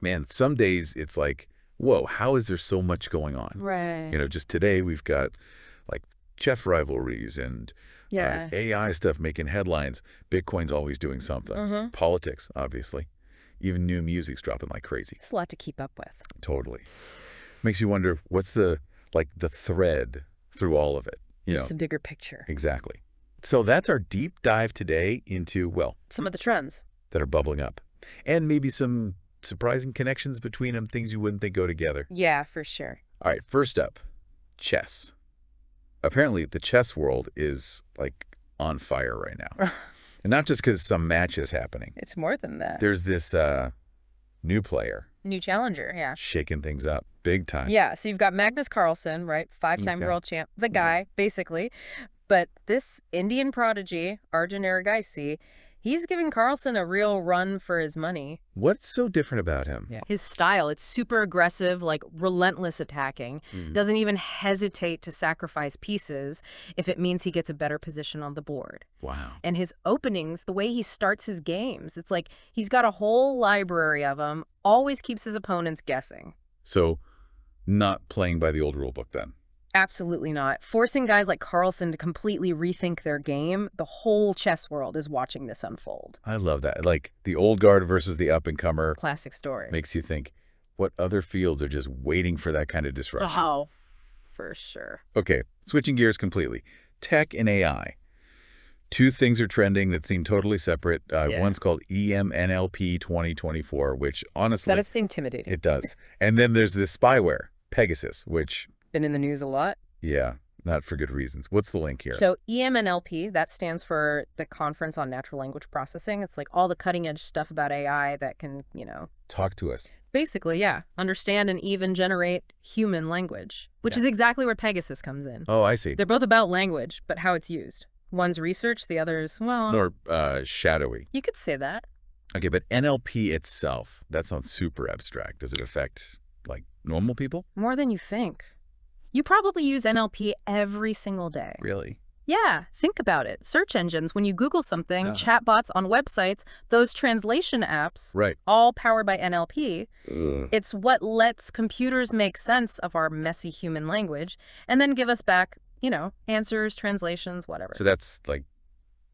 Man, some days it's like, whoa, how is there so much going on? Right. Just today we've got like chess rivalries and Yeah. AI stuff making headlines. Bitcoin's always doing something. Mm-hmm. Politics, obviously. Even new music's dropping like crazy. It's a lot to keep up with. Totally. Makes you wonder what's the thread through all of it. It's a bigger picture. Exactly. So that's our deep dive today into, well, Some of the trends that are bubbling up. And maybe some surprising connections between them, things you wouldn't think go together. Yeah, for sure. All right, first up, chess. Apparently, the chess world is, like, on fire right now. And not just because some match is happening. It's more than that. There's this new player. New challenger, yeah. Shaking things up big time. Yeah, so you've got Magnus Carlsen, right? Five-time world champ. The guy, basically. But this Indian prodigy, Arjun Erigaisi, he's giving Carlsen a real run for his money. What's so different about him? Yeah. His style, it's super aggressive, like relentless attacking. Doesn't even hesitate to sacrifice pieces if it means he gets a better position on the board. Wow. And his openings, the way he starts his games, it's like he's got a whole library of them, always keeps his opponents guessing. So not playing by the old rule book then? Absolutely not. Forcing guys like Carlsen to completely rethink their game, the whole chess world is watching this unfold. I love that. Like the old guard versus the up-and-comer. Classic story. Makes you think, what other fields are just waiting for that kind of disruption? Oh, for sure. Okay, switching gears completely. Tech and AI. Two things are trending that seem totally separate. One's called NLP 2024, which honestly... That is intimidating. It does. And then there's this spyware, Pegasus, which... Been in the news a lot. Yeah, not for good reasons. What's the link here? So NLP, that stands for the Conference on Natural Language Processing. It's like all the cutting edge stuff about AI that can, Talk to us. Basically, yeah. Understand and even generate human language, which is exactly where Pegasus comes in. Oh, I see. They're both about language, but how it's used. One's research, the other's, well... Or shadowy. You could say that. Okay, but NLP itself, that sounds super abstract. Does it affect, like, normal people? More than you think. You probably use NLP every single day. Really? Yeah, think about it. Search engines, when you Google something, chatbots on websites, those translation apps, right, all powered by NLP, it's what lets computers make sense of our messy human language and then give us back, answers, translations, whatever. So that's, like,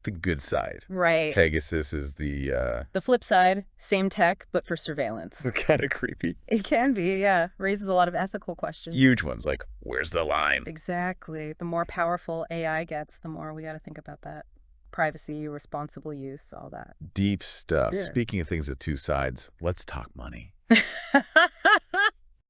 the good side. Right. Pegasus is the... The flip side, same tech, but for surveillance. kind of creepy. It can be, yeah. Raises a lot of ethical questions. Huge ones, like, where's the line? Exactly. The more powerful AI gets, the more we got to think about that. Privacy, responsible use, all that. Deep stuff. Yeah. Speaking of things with two sides, let's talk money.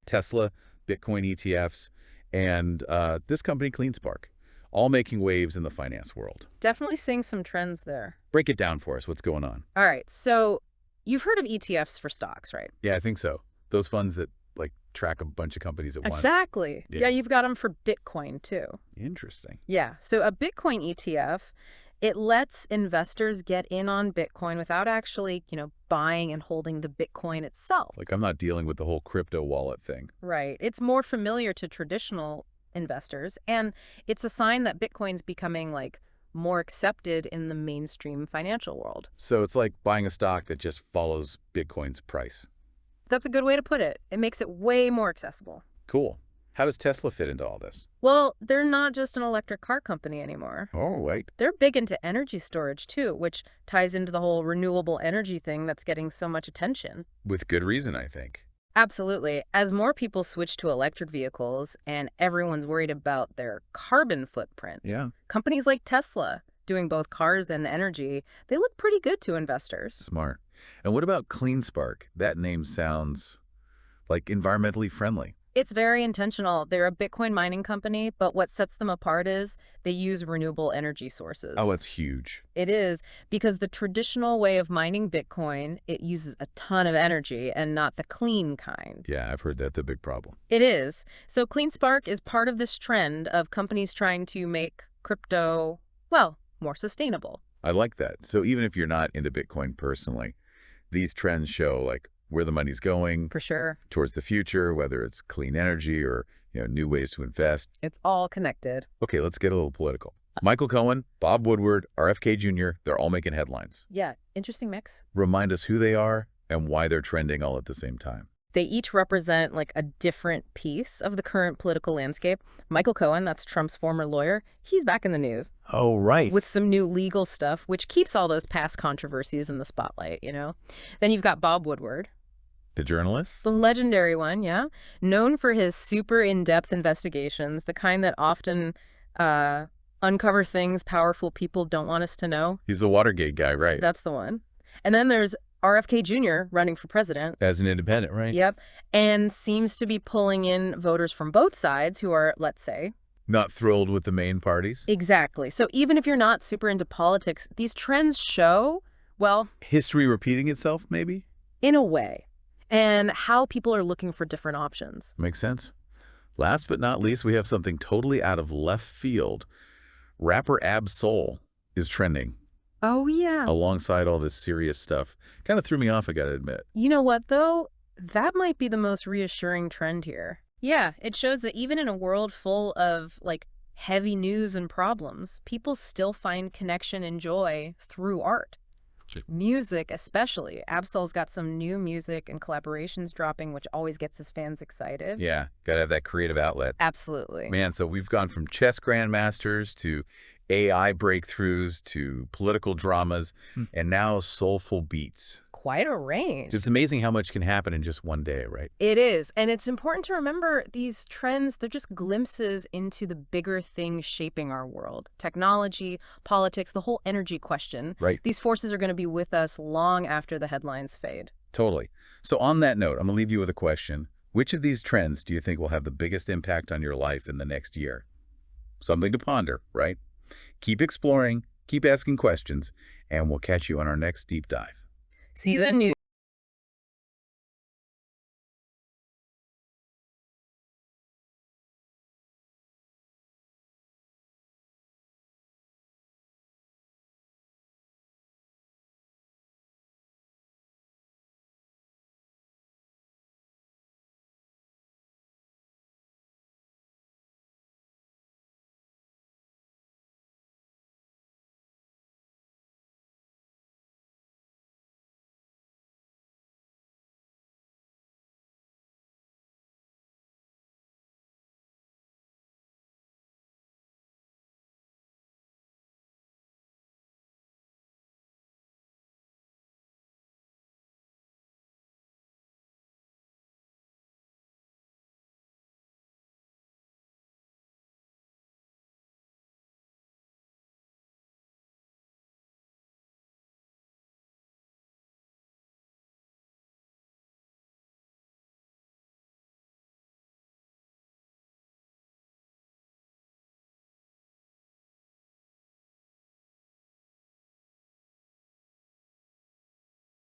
Tesla, Bitcoin ETFs, and this company, CleanSpark. All making waves in the finance world. Definitely seeing some trends there. Break it down for us. What's going on? All right. So you've heard of ETFs for stocks, right? Yeah, I think so. Those funds that, like, track a bunch of companies at once. Exactly. Yeah, you've got them for Bitcoin, too. Interesting. Yeah. So a Bitcoin ETF, it lets investors get in on Bitcoin without actually, buying and holding the Bitcoin itself. Like, I'm not dealing with the whole crypto wallet thing. Right. It's more familiar to traditional investors, and it's a sign that Bitcoin's becoming like more accepted in the mainstream financial world. So it's like buying a stock that just follows Bitcoin's price. That's a good way to put it. It makes it way more accessible. Cool. How does Tesla fit into all this? Well, they're not just an electric car company anymore. Oh, wait. They're big into energy storage too, which ties into the whole renewable energy thing that's getting so much attention. With good reason, I think. Absolutely. As more people switch to electric vehicles and everyone's worried about their carbon footprint, companies like Tesla, doing both cars and energy, they look pretty good to investors. Smart. And what about CleanSpark? That name sounds like environmentally friendly. It's very intentional. They're a Bitcoin mining company, but what sets them apart is they use renewable energy sources. Oh, that's huge. It is, because the traditional way of mining Bitcoin, it uses a ton of energy and not the clean kind. Yeah, I've heard that's a big problem. It is. So CleanSpark is part of this trend of companies trying to make crypto, well, more sustainable. I like that. So even if you're not into Bitcoin personally, these trends show, like, where the money's going. For sure. Towards the future, whether it's clean energy or, new ways to invest. It's all connected. Okay, let's get a little political. Michael Cohen, Bob Woodward, RFK Jr., they're all making headlines. Yeah, interesting mix. Remind us who they are and why they're trending all at the same time. They each represent like a different piece of the current political landscape. Michael Cohen, that's Trump's former lawyer, he's back in the news. Oh, right. With some new legal stuff, which keeps all those past controversies in the spotlight, you know? Then you've got Bob Woodward. The journalist? The legendary one, yeah. Known for his super in-depth investigations, the kind that often uncover things powerful people don't want us to know. He's the Watergate guy, right? That's the one. And then there's RFK Jr. running for president. As an independent, right? Yep. And seems to be pulling in voters from both sides who are, let's say, not thrilled with the main parties? Exactly. So even if you're not super into politics, these trends show, well... history repeating itself, maybe? In a way. And how people are looking for different options. Makes sense. Last but not least, we have something totally out of left field. Rapper Ab-Soul is trending. Oh, yeah. Alongside all this serious stuff. Kind of threw me off, I gotta admit. You know what, though? That might be the most reassuring trend here. Yeah, it shows that even in a world full of, like, heavy news and problems, people still find connection and joy through art. Music, especially. Ab-Soul's got some new music and collaborations dropping, which always gets his fans excited. Yeah, gotta have that creative outlet. Absolutely. Man, so we've gone from chess grandmasters to AI breakthroughs to political dramas, and now soulful beats. Quite a range. It's amazing how much can happen in just one day, right? It is. And it's important to remember these trends, they're just glimpses into the bigger things shaping our world. Technology, politics, the whole energy question. Right. These forces are going to be with us long after the headlines fade. Totally. So on that note, I'm going to leave you with a question. Which of these trends do you think will have the biggest impact on your life in the next year? Something to ponder, right? Keep exploring, keep asking questions, and we'll catch you on our next deep dive. See the news.